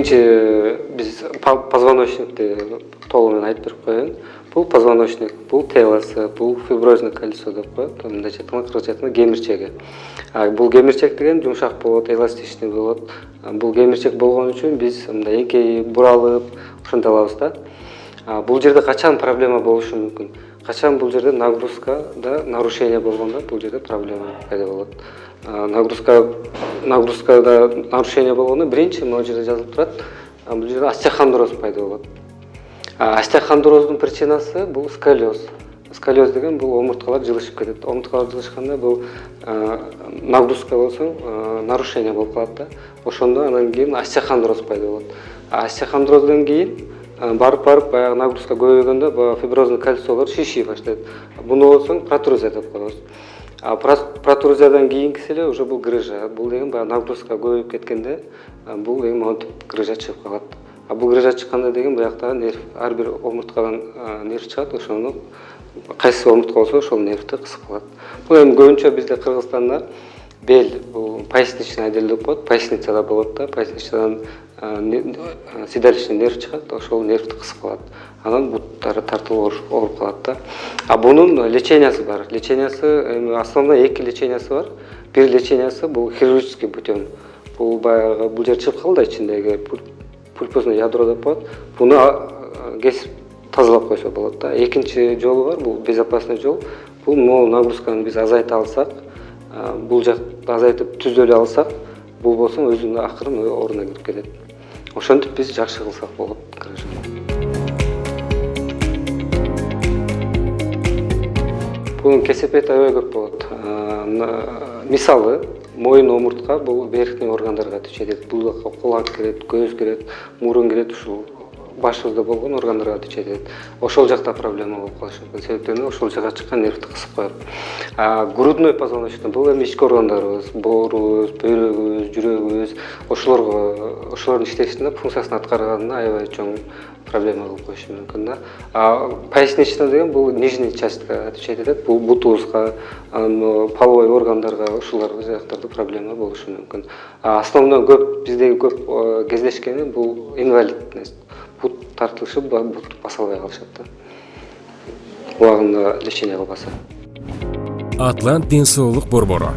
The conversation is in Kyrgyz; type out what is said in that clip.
биринчи биз позвоночникти толугу менен айтып берип коеюн. Бул позвоночник, бул телосы, бул фиброзное кольцо деп коет. Мындайча кыргызча айтканда кемирчеги. Бул кемирчек деген жумшак болот, эластичный болот. Бул кемирчек болгон үчүн биз мындай эңкейип, буралып, ошентип алабыз да. Бул жерде качан проблема болушу мүмкүн? Качан бул жерде нагрузкада нарушение болгондо бул жерде проблема пайда болот. Нагрузкада нарушение болгондо биринчи могу жерде жазылып турат. Бул жерде остеохондроз пайда болот. Остеохондроздун причинасы бул сколиоз. Сколиоз деген бул омурткалар жылышып кетет. Омурткалар жылышканда бул нагрузка болсо нарушение болуп калат да. Ошондо анан кийин остеохондроз пайда болот. Остеохондроздан кийин барып баягы нагрузка көбөйгөндө баягы фиброзный кольцолор шиший баштайт. Буну болсоң протрузия деп коебуз. Протрузиядан кийинкиси эле уже бул грыжа. Бул деген баягы нагрузка көбөйүп кеткенде бул деген монтип грыжа чыгып калат. Бул грыжа чыкканда деген буяктагы нерв, ар бир омурткадан нерв чыгат, ошону кайсы омуртка болсо ошол нервти кысып калат. Бул эми көбүнчө бизде Кыргызстанда бел, бул поясничный отдел деп коет, поясницада болот да, поясничадан седалищный нерв чыгат, ошол нервти кысып калат. Анан буттары тартылып ооруп калат да. Бунун лечениясы бар. Лечениясы основной эки лечениясы бар. Бир лечениясы бул хирургический путем. Бул баягы бул жер чыгып калды ичиндеги пульпозный ядро деп коет. Буну кесип тазалап койсо болот да. Экинчи жолу бар, бул безопасный жол. Бул могул нагрузканы биз азайта алсак, бул жакты азайтып түзөлө алсак, бул болсо өзүнүн акырын ордуна кирип кетет. Ошентип биз жакшы кылсак болот. Бунун кесепети аябай көп болот. Мисалы, моюн омуртка бул верхний органдарга түшөт. Бул кулак кирет, көз кирет, мурун кирет, ушул башыбызда болгон органдарга түшөт. Ошол жакта проблема болуп калышы мүмкүн. Себептен ошол жакка чыккан нервти кысып коет. Грудной позвоночник бул эми ички органдарыбыз, боорубуз, бөйрөгүбүз, жүрөгүбүз, ошолордун иштешинде функциясын аткарганында аябай чоң проблема болуп коюшу мүмкүн да. Поясничный деген бул нижний частька түшөт этет. Бул бутубузга, половой органдарга, ушулар жактарда проблема болушу мүмкүн. Основной көп биздеги көп кездешкени бул инвалидность. Бут тартылышып, бут баса албай калышат да. Убагында лечение кылбаса. Атлант ден соолук борбору.